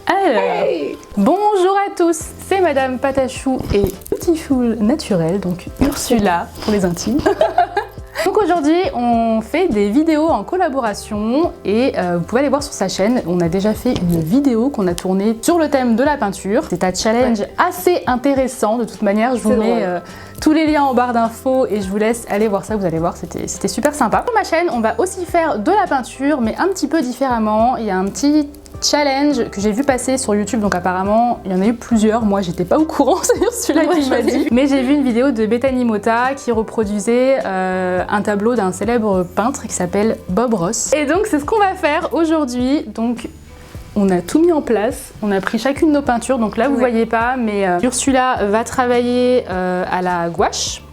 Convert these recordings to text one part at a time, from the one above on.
Alors, hey, bonjour à tous, c'est Madame Patachou et Beautiful Naturel, donc Ursula pour les intimes. Donc aujourd'hui, on fait des vidéos en collaboration et vous pouvez aller voir sur sa chaîne. On a déjà fait une vidéo qu'on a tournée sur le thème de la peinture. C'est un challenge assez intéressant. De toute manière, je vous mets tous les liens en barre d'infos et je vous laisse aller voir ça. Vous allez voir, c'était super sympa. Sur ma chaîne, on va aussi faire de la peinture, mais un petit peu différemment. Il y a un petit challenge que j'ai vu passer sur YouTube, donc apparemment il y en a eu plusieurs, moi j'étais pas au courant, c'est celui-là qui m'a dit, mais j'ai vu une vidéo de Bethany Mota qui reproduisait un tableau d'un célèbre peintre qui s'appelle Bob Ross, et donc c'est ce qu'on va faire aujourd'hui. Donc on a tout mis en place, on a pris chacune nos peintures, donc là vous voyez pas, mais Ursula va travailler à la gouache.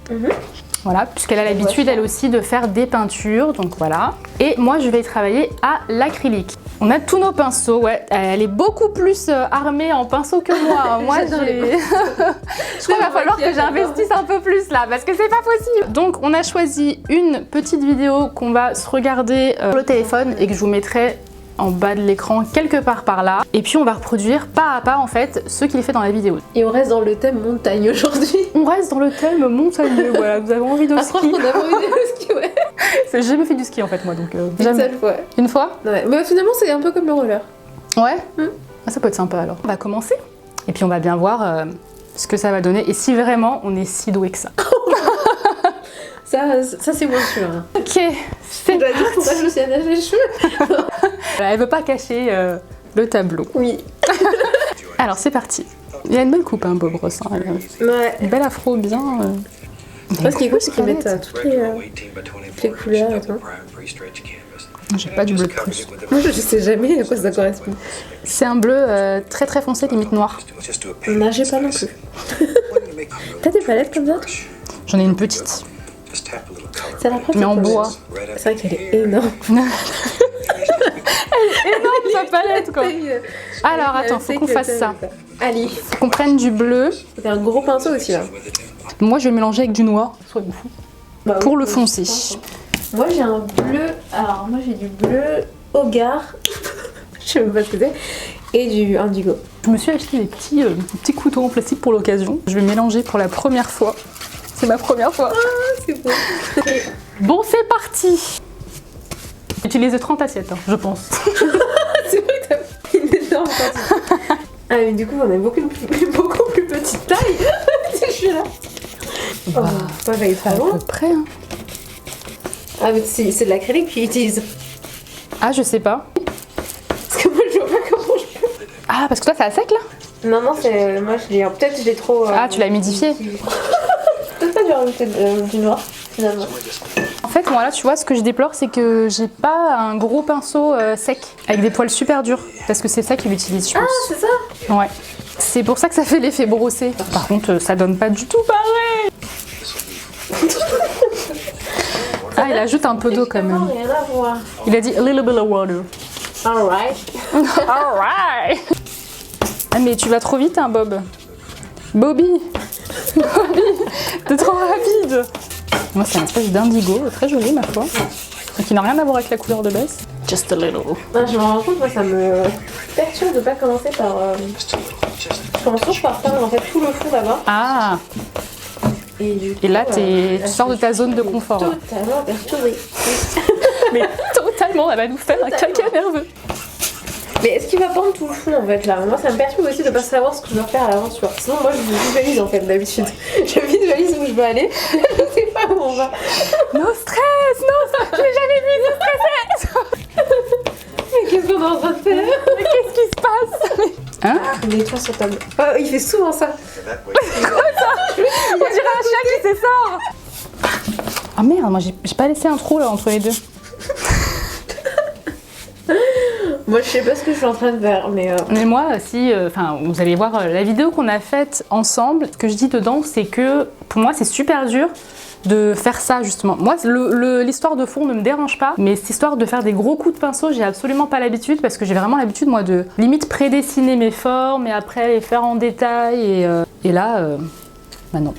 Voilà, puisqu'elle a l'habitude elle aussi de faire des peintures, donc voilà. Et moi je vais travailler à l'acrylique. On a tous nos pinceaux, ouais. Elle est beaucoup plus armée en pinceaux que moi. Moi j'ai... Je crois qu'il va falloir que j'investisse un peu plus là, parce que c'est pas possible. Donc on a choisi une petite vidéo qu'on va se regarder sur le téléphone et que je vous mettrai en bas de l'écran quelque part par là, et puis on va reproduire pas à pas en fait ce qu'il fait dans la vidéo. Et on reste dans le thème montagne aujourd'hui. On reste dans le thème montagneux, voilà, vous avez envie de ski. On a envie de ski, ouais. J'ai jamais fait du ski en fait moi, donc une seule fois. Une fois? Ouais, mais finalement c'est un peu comme le roller. Ouais. Ah, ça peut être sympa alors. On va commencer, et puis on va bien voir ce que ça va donner, et si vraiment on est si doué que ça. Ça c'est moins sûr. Hein. Ok, c'est parti. Pourquoi je me suis attaché les cheveux. Elle veut pas cacher le tableau. Oui. Alors c'est parti. Il a une belle coupe, hein, Bob Ross. Hein, ouais. Une belle afro bien. Ce qui est cool, c'est qu'ils mettent toutes les couleurs et tout. J'ai pas du bleu de Prusse. Moi je sais jamais à quoi ça correspond. C'est un bleu très très foncé, limite noir. Non, j'ai pas non plus. T'as des palettes comme ça? J'en ai une petite. C'est la première. Mais en bois. C'est vrai qu'elle est énorme. Elle est énorme sa palette quoi. Alors attends, faut qu'on fasse ça. Allez. Faut qu'on prenne du bleu. C'est un gros pinceau aussi là. Moi je vais mélanger avec du noir, soit fou. Bah, pour oui, le foncer. Moi j'ai un bleu. Alors moi j'ai du bleu Hogar. Je sais même pas ce que c'est. Et du indigo. Je me suis acheté des petits couteaux en plastique pour l'occasion. Je vais mélanger pour la première fois. C'est ma première fois. Ah, c'est beau. Bon, c'est parti. J'utilise 30 assiettes, hein, je pense. C'est vrai que t'as pris une énorme quantité. Ah, mais du coup, on a beaucoup plus petite taille. Si je suis là. Bah, moi, j'avais pas loin. À peu près. Hein. Ah, mais c'est de l'acrylique qu'ils utilisent. Ah, je sais pas. Parce que moi, je vois pas comment je peux. Ah, parce que toi, c'est à sec là? Non, c'est. Moi, peut-être je l'ai trop. Ah, tu l'as humidifié. Peut-être pas dû rajouter du noir, finalement. En fait, moi là, tu vois, ce que je déplore, c'est que j'ai pas un gros pinceau sec, avec des poils super durs. Parce que c'est ça qu'il utilise, je pense. Ah, c'est ça? Ouais. C'est pour ça que ça fait l'effet brossé. Par contre, ça donne pas du tout pareil. Ah, il ajoute un peu d'eau quand même. Rien à voir. Il a dit a little bit of water. Alright. Alright. Ah, mais tu vas trop vite, hein, Bob. Bobby. Bobby, t'es trop rapide. Moi, c'est une espèce d'indigo, très joli, ma foi. Donc, il n'a rien à voir avec la couleur de base. Just a little. Non, je me rends compte, moi, ça me perturbe de pas commencer par. Je commence toujours par faire en fait tout le fond d'abord. Ah. Et là, tu sors de ta zone de confort. Totalement perturbée. Mais totalement, elle va nous faire un caca nerveux. Mais est-ce qu'il va prendre tout le fond en fait là? Moi ça me perturbe aussi de pas savoir ce que je dois faire à l'avance. Sinon moi je visualise en fait d'habitude. Je visualise où je veux aller. Je sais pas où on va. No stress, je l'ai jamais vu de stressé. Mais qu'est-ce qu'on est en train de faire? Mais qu'est-ce qui se passe? Hein? Il est toi sur table. Oh, il fait souvent ça. C'est quoi ça? On dirait un chat qui s'essort. Ah merde, moi j'ai pas laissé un trou là entre les deux. Moi je sais pas ce que je suis en train de faire, mais moi, si, vous allez voir la vidéo qu'on a faite ensemble, ce que je dis dedans, c'est que pour moi c'est super dur de faire ça justement. Moi, l'histoire de fond ne me dérange pas, mais cette histoire de faire des gros coups de pinceau, j'ai absolument pas l'habitude, parce que j'ai vraiment l'habitude moi de limite prédessiner mes formes et après les faire en détail, et là, bah non.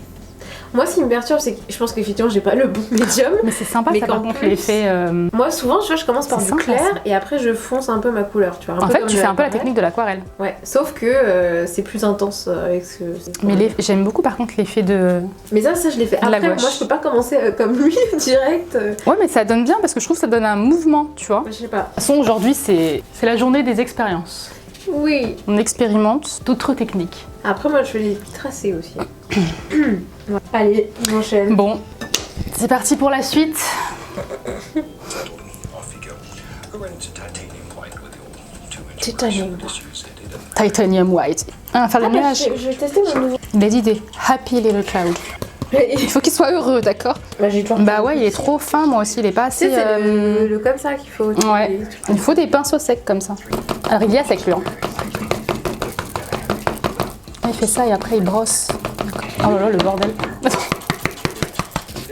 Moi, ce qui me perturbe, c'est que je pense qu'effectivement, j'ai pas le bon médium. Mais c'est sympa, Mais ça, par qu'en contre, plus, l'effet. Moi, souvent, tu vois, je commence par C'est du sympa, clair ça. et après, je fonce un peu ma couleur, tu vois. En fait, tu fais un peu la technique de l'aquarelle. Ouais, sauf que c'est plus intense avec ce. Mais j'aime beaucoup, par contre, l'effet de. Mais ça, je l'ai fait De la après. gouache. Moi, je peux pas commencer comme lui direct. Ouais, mais ça donne bien parce que je trouve que ça donne un mouvement, tu vois. Je sais pas. De toute façon, aujourd'hui, c'est la journée des expériences. Oui. On expérimente d'autres techniques. Après, moi, je fais des petits tracés aussi. Ouais. Allez, on enchaîne. Bon, c'est parti pour la suite. Titanium. Titanium White. Ah, faire les nuages. Je vais tester mon nouveau. Il a dit des Happy Little Cloud. Il faut qu'il soit heureux, d'accord? Bah, j'ai toujours. Bah ouais, il est trop fin, moi aussi, il est pas Tu sais, assez. c'est le comme ça qu'il faut. Ouais, il faut des pinceaux secs comme ça. Alors il y a sec lui. Hein. Il fait ça et après il brosse. Oh là là, le bordel.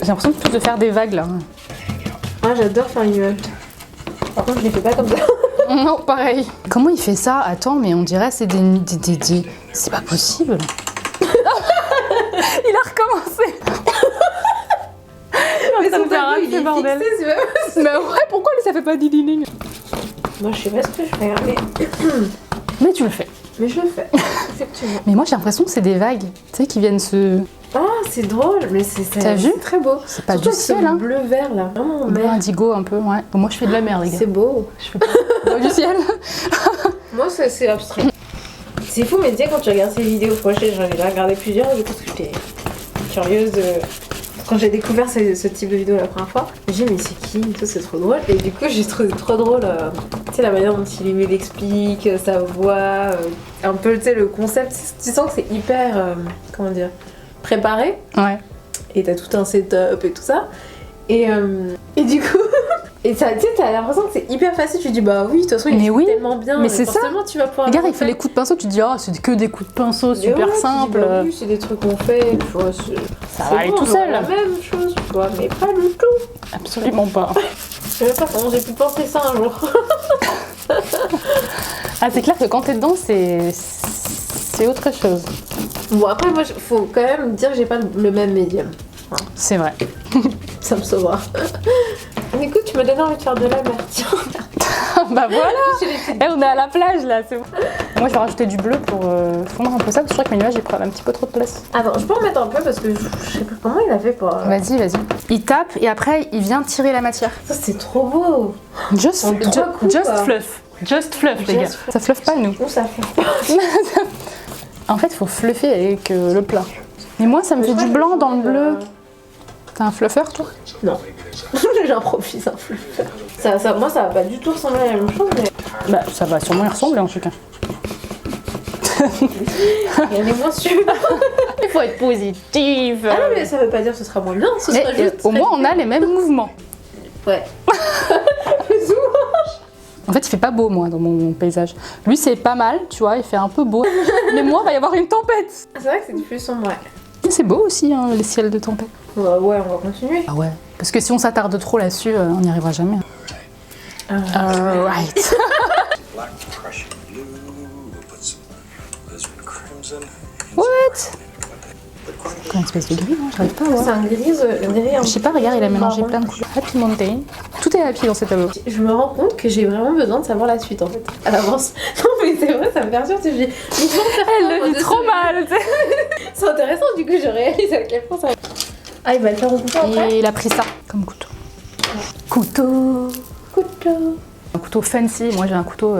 J'ai l'impression de faire des vagues là. Moi, j'adore faire les nuages. Par contre, je les fais pas comme ça. Non, pareil. Comment il fait ça? Attends, mais on dirait c'est des... C'est pas possible. Il a recommencé. Mais ça me fait rire, ce bordel. fixé, c'est pas possible. Mais ouais, pourquoi lui ça fait pas d'idling? Moi, je sais pas ce que je fais, mais... Mais tu le fais. Mais je le fais, effectivement. Mais moi j'ai l'impression que c'est des vagues, tu sais, qui viennent se... Ah, c'est drôle, mais T'as vu? c'est très beau. C'est pas Surtout du avec ce ciel, hein. bleu-vert, là. Vraiment, Bleu mer. indigo un peu, ouais. Bon, moi je fais de la mer, les gars. C'est beau. Je fais pas du ciel. Moi, c'est abstrait. C'est fou, mais tu sais, quand tu regardes ces vidéos, prochaines, j'en ai regardé plusieurs, du coup, j'étais curieuse de... Quand j'ai découvert ce type de vidéo la première fois, j'ai dit mais c'est qui? Tout c'est trop drôle. Et du coup j'ai trouvé trop drôle, tu sais, la manière dont il explique, sa voix, un peu tu sais le concept. Tu sens que c'est hyper, comment dire, préparé. Ouais. Et t'as tout un setup et tout ça. Et du coup, et ça, tu sais, t'as l'impression que c'est hyper facile. Tu te dis bah oui, de toute façon il Mais est oui, tellement bien. mais c'est forcément, tu vas pouvoir. Regarde, le il fait les refaire. coups de pinceau, tu te dis, oh, c'est que des coups de pinceau Mais super ouais, tu te dis, simples. bah oui, c'est des trucs qu'on fait. Tu vois, Ça c'est va aller bon, tout on aura seul. La même chose, tu vois, mais pas du tout. Absolument pas. Je sais même pas comment j'ai pu penser ça un jour. Ah, c'est clair que quand t'es dedans, c'est autre chose. Bon, après, moi, faut quand même dire que j'ai pas le même médium. C'est vrai. Ça me sauvera. Écoute, tu m'as donné envie de faire de la mer, tiens. Bah voilà. On est à la plage là, c'est bon. Moi, je vais rajouter du bleu pour fondre un peu ça, parce que je crois que mes nuages, ils prennent un petit peu trop de place. Attends, je peux en mettre un peu parce que je sais pas comment il a fait pour. Vas-y, vas-y. Il tape et après, il vient tirer la matière. Ça, c'est trop beau. Just, En trois coups, just quoi. fluff. Just fluff, les gars. Just fluff. Ça fluffe pas, nous. Où ça fait. En fait, il faut fluffer avec le plat. Mais moi, ça me fait du blanc dans le bleu. T'as un fluffer, toi? Non. J'improvise un fluffer. Moi, ça va pas du tout ressembler à la même chose, mais. Bah, ça va sûrement y ressembler en tout cas. Il y en a moins sûr. Il faut être positive. Ah non, mais ça veut pas dire que ce sera moins bien. Ce sera Mais, juste. au moins, on a les mêmes mouvements. Ouais. En fait, il fait pas beau, moi, dans mon paysage. Lui, c'est pas mal, tu vois, il fait un peu beau. Mais moi, il va y avoir une tempête. C'est vrai que c'est du plus sombre, ouais. Mais c'est beau aussi, hein, les ciels de tempête. Ouais, on va continuer. Ah ouais. Parce que si on s'attarde trop là-dessus, on n'y arrivera jamais. Alright. Black Prussian blue, we'll put some alizarin crimson. What? Quoi, une espèce de gris, non? J'arrive pas à voir. C'est un gris un Je sais pas, regarde, il a mélangé marron. plein de couleurs. Happy Mountain. Tout est happy dans cet tableau. Je me rends compte que j'ai vraiment besoin de savoir la suite en fait, à l'avance. Non mais c'est vrai, ça me perturbe, tu sais, je dis, mais comment faire ça, Elle moi, le de vit trop ce- mal, tu sais. C'est intéressant, du coup je réalise à quel point ça... Ah, il va le faire au couteau après. Et il a pris ça comme couteau. Couteau. Couteau. Un couteau fancy, moi j'ai un couteau...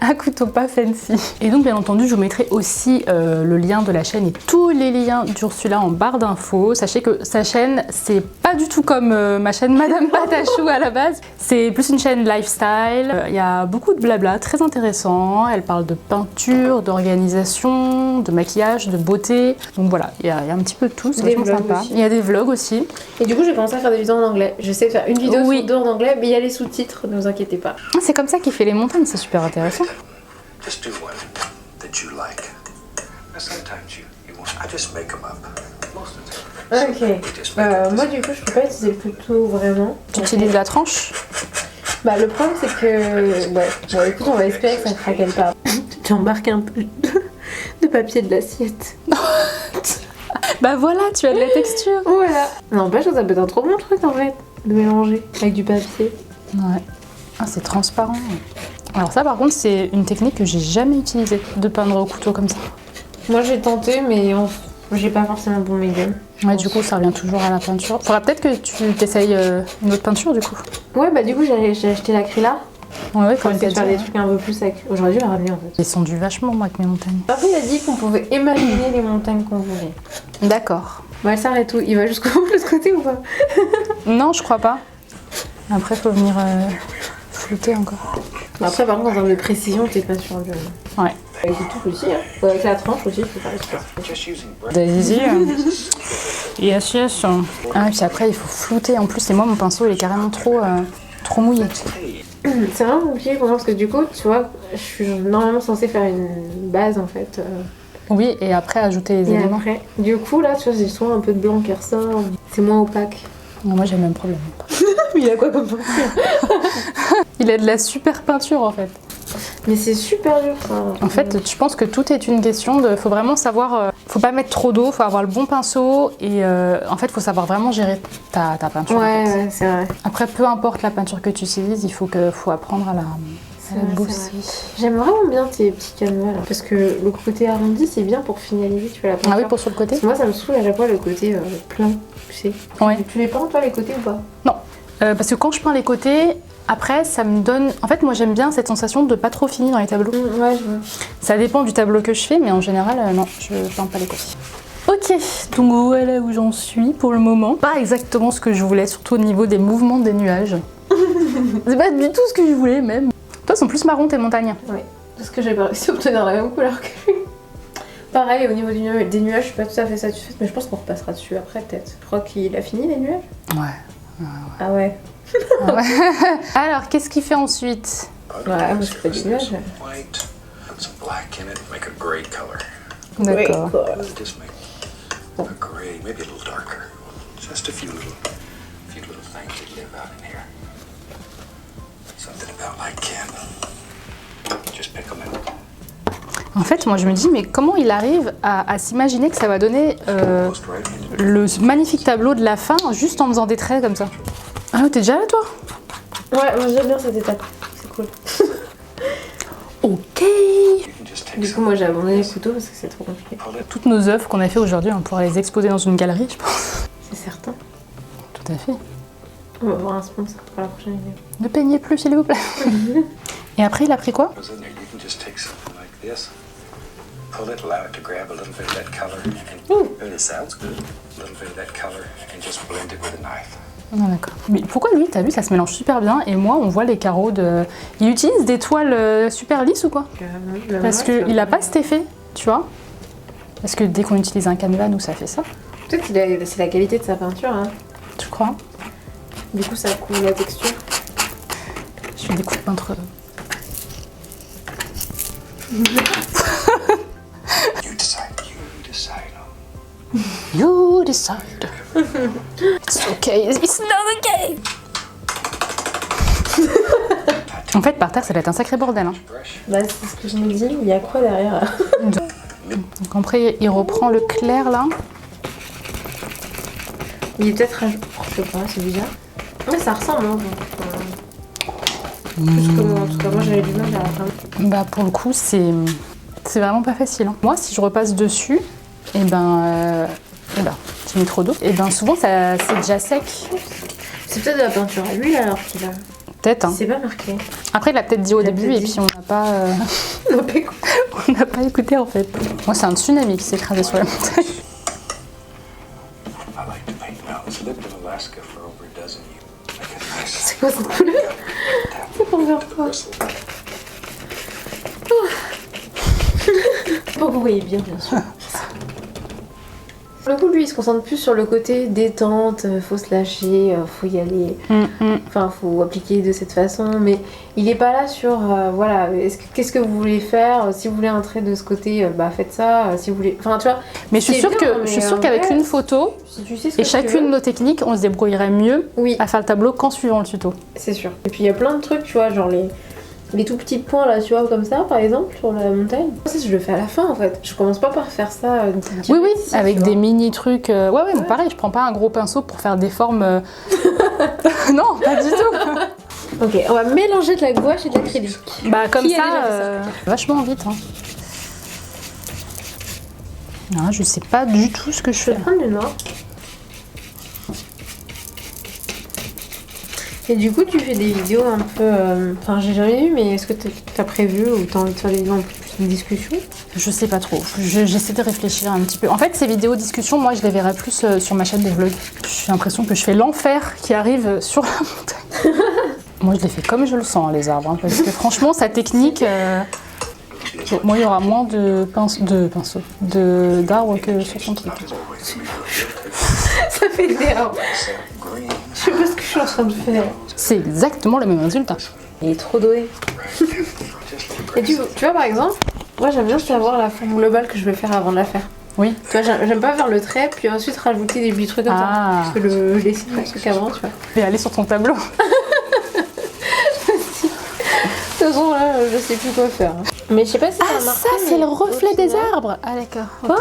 un couteau pas fancy. Et donc bien entendu je vous mettrai aussi le lien de la chaîne et tous les liens d'Ursula en barre d'infos. Sachez que sa chaîne c'est pas du tout comme ma chaîne Madame Patachou à la base. C'est plus une chaîne lifestyle. Il y a beaucoup de blabla très intéressant. Elle parle de peinture, d'organisation, de maquillage, de beauté. Donc voilà, il y a un petit peu de tout, c'est Des vachement vlogs sympa. aussi. Il y a des vlogs aussi. Et du coup j'ai commencé à faire des vidéos en anglais. J'essaie de faire une vidéo Oui. sur deux en anglais, mais il y a les sous-titres, ne vous inquiétez pas. Ah, c'est comme ça qu'il fait les montagnes, c'est super intéressant. Just do one that you like. And sometimes you want. I just make them up. Most of the time. Ok. We just make up Moi this- du coup je peux pas utiliser le couteau vraiment. Tu utilises la tranche. Bah le problème c'est que... Ouais, bon écoute on va espérer que ça craquelle pas. J'ai embarqué un peu de papier de l'assiette. Bah voilà, tu as de la texture. Voilà. N'empêche que ça peut être un trop bon truc en fait, de mélanger avec du papier. Ouais. Ah, c'est transparent. Alors ça par contre c'est une technique que j'ai jamais utilisée, de peindre au couteau comme ça. Moi j'ai tenté mais j'ai pas forcément le bon médium. Ouais, du coup ça revient toujours à la peinture. Faudra peut-être que tu t'essayes une autre peinture du coup. Ouais bah du coup j'ai acheté l'acryla. Ouais, Pour comme essayer de t'as faire dit. des trucs un peu plus secs. J'aurais dû la ramener en fait. Ils sont du vachement moi avec mes montagnes. Après il a dit qu'on pouvait imaginer les montagnes qu'on voulait. D'accord. Bah elle s'arrête où? Il va jusqu'au bout de l'autre côté ou pas? Non, je crois pas. Après faut venir flouter encore. Bah, après par contre en termes de précision t'es pas sûr du... Ouais. Avec le tout aussi, hein. Avec la tranche aussi, je peux faire les Just using brush. Daisy. Yes, yes. Ah, et puis après, il faut flouter en plus. Et moi, mon pinceau, il est carrément trop mouillé. C'est vraiment compliqué pour moi parce que du coup, tu vois, je suis normalement censée faire une base en fait. Oui, et après, ajouter les Et éléments. après, du coup, là, tu vois, j'ai souvent un peu de blanc qui ressort. C'est moins opaque. Moi, j'ai le même problème. Mais il a quoi comme peinture? Il a de la super peinture, en fait. Mais c'est super dur ça. En fait, je pense que tout est une question de... Faut vraiment savoir... faut pas mettre trop d'eau, faut avoir le bon pinceau. Et en fait, faut savoir vraiment gérer ta peinture. Ouais, en fait. ouais, c'est vrai. Après, peu importe la peinture que tu utilises, il faut apprendre à la vrai, bosser. c'est J'aime vraiment bien tes petits canevas là. Parce que le côté arrondi, c'est bien pour finaliser, tu vois, la peinture. Ah oui, pour sur le côté? Parce que moi, ça me saoule à chaque fois le côté plein, tu sais. Ouais. Tu les peins toi les côtés ou pas? Non. Parce que quand je peins les côtés, après, ça me donne... En fait, moi, j'aime bien cette sensation de pas trop finir dans les tableaux. Ouais, je vois. Ça dépend du tableau que je fais, mais en général, non, je peins pas les côtés. Ok, donc voilà où j'en suis pour le moment. Pas exactement ce que je voulais, surtout au niveau des mouvements des nuages. C'est pas du tout ce que je voulais, même. Toi, sont plus marron tes montagnes. Ouais. Parce que j'ai pas réussi à obtenir la même couleur que lui. Pareil, au niveau des nuages, je suis pas tout à fait satisfaite, mais je pense qu'on repassera dessus après, peut-être. Je crois qu'il a fini les nuages. Ouais. Ah ouais. Alors, qu'est-ce qu'il fait ensuite? Ouais, moi c'est pas des nuages. White, put some black in it, make a gray color. D'accord. Just make a gray, maybe a little darker. Just a few little things that live out in here. Something about like Ken. Just pick them out. En fait, moi, je me dis, mais comment il arrive à s'imaginer que ça va donner Most right handed. le magnifique tableau de la fin juste en faisant des traits comme ça? Ah, t'es déjà là, toi? Ouais, moi j'aime bien cette étape. C'est cool. Ok. You can just take Du coup, some. moi j'ai abandonné le couteau parce que c'est trop compliqué. Pull it. Toutes nos œuvres qu'on a fait aujourd'hui, on pourra les exposer dans une galerie, je pense. C'est certain. Tout à fait. On va voir un sponsor pour la prochaine vidéo. Ne peignez plus, s'il vous plaît. Et après, il a pris quoi? Goes in there. You can just take something like this. Pull it, allow it to grab a little bit of that color, and it sounds good. A little bit of that color, and just blend it with a knife. Ah, d'accord. Mais pourquoi lui, t'as vu, ça se mélange super bien et moi, on voit les carreaux de... Il utilise des toiles super lisses ou quoi? Parce qu'il a pas cet effet, tu vois? Parce que dès qu'on utilise un canevas, nous, ça fait ça. Peut-être que c'est la qualité de sa peinture, hein. Tu crois? Du coup, ça couvre la texture. Je fais des coups de peintre. You decide. You decide. It's okay. It's not okay. En fait, par terre, ça doit être un sacré bordel. Hein. Brush. Bah, c'est ce que je me dis. Il y a quoi derrière? Donc après, il reprend le clair là. Il est peut-être je sais pas, c'est bizarre. Ouais, ça ressemble, hein. Plus que moi, en tout cas, moi j'avais du mal à la fin. Bah pour le coup, c'est vraiment pas facile. Hein. Moi, si je repasse dessus, et ben, tu mets trop d'eau. Et ben souvent, c'est déjà sec. C'est peut-être de la peinture à l'huile alors qu'il a. Peut-être. Hein. C'est pas marqué. Après, il a peut-être dit au Il a début peut-être et dit. puis on n'a pas, Non, pas écoute. on n'a pas écouté en fait. Moi, c'est un tsunami qui s'est écrasé sur la montagne. I like to paint mountains. Lived in Alaska for over a dozen years. Like a nice C'est quoi cette couleur? C'est pour faire quoi? bristle. Pour que vous voyez bien sûr. Pour le coup, lui, il se concentre plus sur le côté détente, faut se lâcher, faut y aller. Enfin, faut appliquer de cette façon, mais il est pas là sur, voilà, qu'est-ce que vous voulez faire, si vous voulez un trait de ce côté, bah faites ça, si vous voulez... Enfin, tu vois, Mais je suis c'est sûre bien, que mais je suis sûre en qu'avec vrai, une photo si tu sais ce que et tu chacune de veux, nos techniques, on se débrouillerait mieux oui, à faire le tableau qu'en suivant le tuto. c'est sûr. Et puis, il y a plein de trucs, tu vois, genre les tout petits points là, tu vois, comme ça, par exemple, sur la montagne. Ça, je le fais à la fin en fait. Je commence pas par faire ça. Oui, avec des mini trucs. Ouais, mais pareil, je prends pas un gros pinceau pour faire des formes. Non, pas du tout. Ok, on va mélanger de la gouache et de l'acrylique. Bah, comme Qui a ça, déjà fait ça vachement vite. Hein. Non, je sais pas du tout ce que je Je fais. vais prendre le noir. Et du coup, tu fais des vidéos un peu. Enfin, j'ai jamais vu, mais est-ce que t'as prévu ou t'as envie de faire des vidéos un peu plus de discussion? Je sais pas trop. J'essaie de réfléchir un petit peu. En fait, ces vidéos discussions, moi, je les verrai plus sur ma chaîne de vlog. J'ai l'impression que je fais l'enfer qui arrive sur la montagne. Moi, je les fais comme je le sens, les arbres. Hein, parce que franchement, sa technique. Moi, il y aura moins d'arbres que sur son truc. Ça fait des arbres. Je sais pas ce que je suis en train de faire. C'est exactement le même résultat. Il est trop doué. Et tu vois, par exemple, moi j'aime bien savoir la forme globale que je vais faire avant de la faire. Oui. Tu vois, j'aime pas faire le trait, puis ensuite rajouter des petits trucs comme ça. Parce que je dessine le truc avant, tu vois. Et aller sur ton tableau. De toute façon, là, je sais plus quoi faire. Mais je sais pas si Ah, ça, c'est le reflet des arbres. Ah, d'accord. Quoi?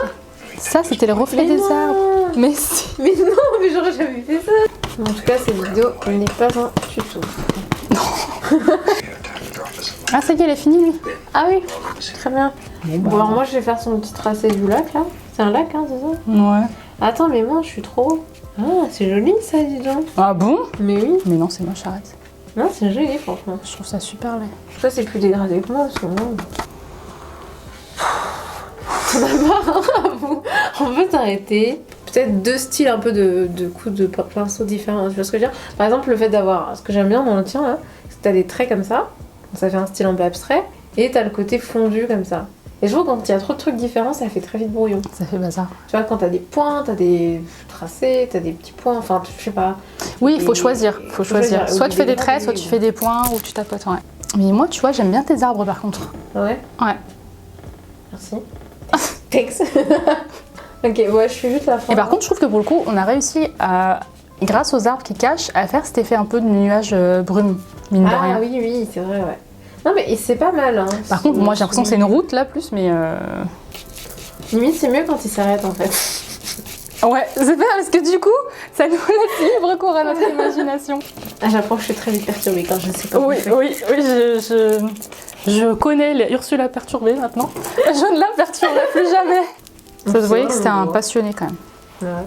Ça, c'était le reflet des arbres. Mais si. Mais non, mais j'aurais jamais fait ça. En tout cas, cette vidéo n'est pas un tuto. Ah, ça y est, elle est finie, lui. Ah oui, très bien. Bon, Bon, alors moi, je vais faire son petit tracé du lac, là. C'est un lac, hein, c'est ça? Ouais. Attends, mais moi, je suis trop... Ah, c'est joli, ça, dis donc. Ah bon? Mais oui. Mais non, c'est moche, arrête. Non, c'est joli, franchement. Je trouve ça super laid. Ça, c'est plus dégradé que moi, parce que moi... On a marre, hein, vous. On peut t'arrêter. Peut-être deux styles un peu de coups de pinceau différents. Tu vois ce que je veux dire? Par exemple, le fait d'avoir... Ce que j'aime bien dans le tien, là, c'est que t'as des traits comme ça. Ça fait un style un peu abstrait. Et t'as le côté fondu, comme ça. Et je trouve que quand il y a trop de trucs différents, ça fait très vite brouillon. Ça fait bazar. Tu vois, quand t'as des points, t'as des tracés, t'as des petits points, enfin, je sais pas. Oui, il faut choisir. Faut choisir. Soit tu fais des traits, soit tu fais des points, ou tu tapotes. Ouais. Mais moi, tu vois, j'aime bien tes arbres, par contre. Ouais? Ouais. Merci. Thanks. Ok, ouais, je suis juste la fin. Et par contre, je trouve que pour le coup, on a réussi à, grâce aux arbres qui cachent, à faire cet effet un peu de nuage brume, mine de rien. Ah oui, oui, c'est vrai, ouais. Non, mais c'est pas mal, hein. Par contre, moi, j'ai l'impression que c'est une route, là, plus, mais... Limite, c'est mieux quand il s'arrête, en fait. Ouais, c'est pas parce que du coup, ça nous laisse libre cours à notre imagination. Ah, j'apprends que je suis très vite perturbée quand je sais pas. Oui, je connais les Ursula perturbée maintenant. Je ne la perturberai plus jamais. Ça se voyait que c'était un passionné quand même. Ouais.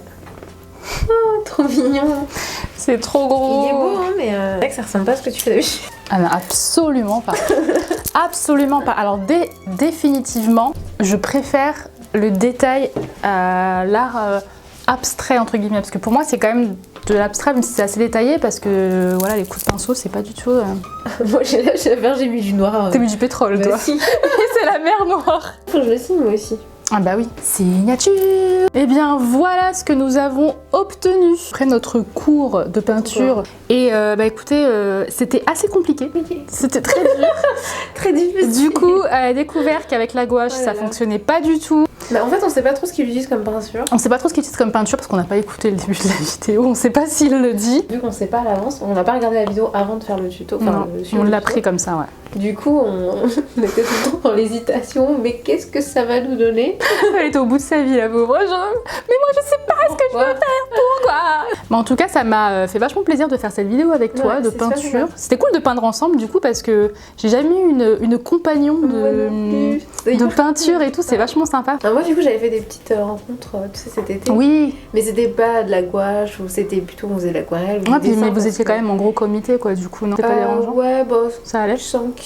Oh, trop mignon. C'est trop gros. Il est beau, hein, mais c'est vrai que ça ressemble pas à ce que tu fais d'habitude. Ah non, absolument pas. Absolument pas. Alors définitivement, je préfère le détail à l'art abstrait entre guillemets, parce que pour moi c'est quand même de l'abstrait, même si c'est assez détaillé, parce que voilà, les coups de pinceau c'est pas du tout. Moi j'ai mis du noir. T'as mis du pétrole, toi. Si. C'est la mer Noire. Faut que je le signe moi aussi. Ah bah oui, signature. Eh bien voilà ce que nous avons obtenu après notre cours de peinture. Et bah écoutez, c'était assez compliqué. C'était très dur. Très difficile. Du coup, elle a découvert qu'avec la gouache, ça fonctionnait pas du tout. Bah, en fait, on sait pas trop ce qu'il utilise comme peinture. On sait pas trop ce qu'il utilise comme peinture parce qu'on n'a pas écouté le début de la vidéo. On sait pas s'il le dit. Vu qu'on sait pas à l'avance, on n'a pas regardé la vidéo avant de faire le tuto. Enfin, Non, on l'a pris comme ça, ouais. Du coup, on était tout le temps dans l'hésitation. Mais qu'est-ce que ça va nous donner? Elle était au bout de sa vie, la pauvre. Mais moi, je sais pas ce que je veux faire. Pourquoi? Mais en tout cas, ça m'a fait vachement plaisir de faire cette vidéo avec toi, de peinture. C'était cool de peindre ensemble, du coup, parce que j'ai jamais eu une compagnon de peinture et tout. C'est vachement sympa. Alors moi, du coup, j'avais fait des petites rencontres, tu sais, cet été. Oui. Mais c'était pas de la gouache, ou c'était plutôt, on faisait de l'aquarelle. Ouais, mais vous étiez quand même en gros comité, quoi, du coup, non? C'était pas dérangeant? Ouais, bah, ça allait. je sens que...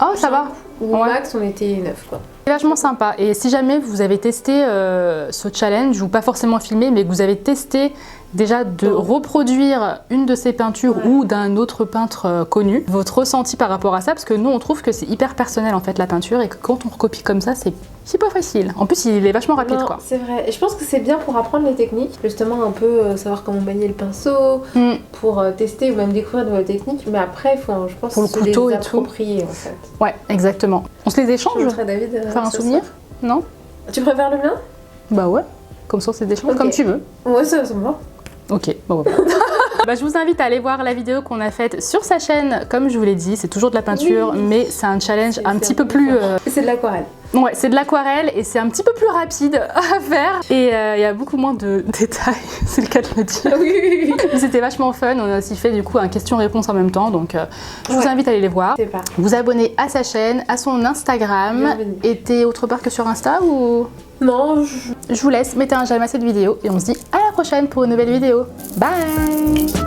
Oh, ça va. Au max, on était 9, quoi. C'est vachement sympa. Et si jamais vous avez testé ce challenge, ou pas forcément filmé, mais que vous avez testé déjà de reproduire une de ces peintures ou d'un autre peintre connu, votre ressenti par rapport à ça, parce que nous on trouve que c'est hyper personnel en fait la peinture et que quand on recopie comme ça, c'est pas facile. En plus il est vachement rapide, quoi. C'est vrai. Et je pense que c'est bien pour apprendre les techniques, justement un peu savoir comment manier le pinceau, pour tester ou même découvrir de nouvelles techniques. Mais après, il faut, je pense, pour le couteau les et tout. approprier en fait. Ouais, exactement. On se les échange? Je montrerai David. Faire un souvenir? Non? Tu préfères le mien? Bah ouais. Comme ça on se les échange, comme tu veux. Ouais, ça me va. Ok, bon, voilà. Bah, je vous invite à aller voir la vidéo qu'on a faite sur sa chaîne. Comme je vous l'ai dit, c'est toujours de la peinture, Oui. mais c'est un challenge un petit peu plus... C'est de l'aquarelle. Ouais, c'est de l'aquarelle et c'est un petit peu plus rapide à faire. Et il y a beaucoup moins de détails, c'est le cas de le dire. Oui. Mais c'était vachement fun. On a aussi fait du coup un question-réponse en même temps. Donc je vous invite à aller les voir. C'est pas. Vous abonner à sa chaîne, à son Instagram. Bienvenue. Et t'es autre part que sur Insta ou... Non, Je vous laisse, mettez un j'aime à cette vidéo et on se dit à la prochaine pour une nouvelle vidéo. Bye!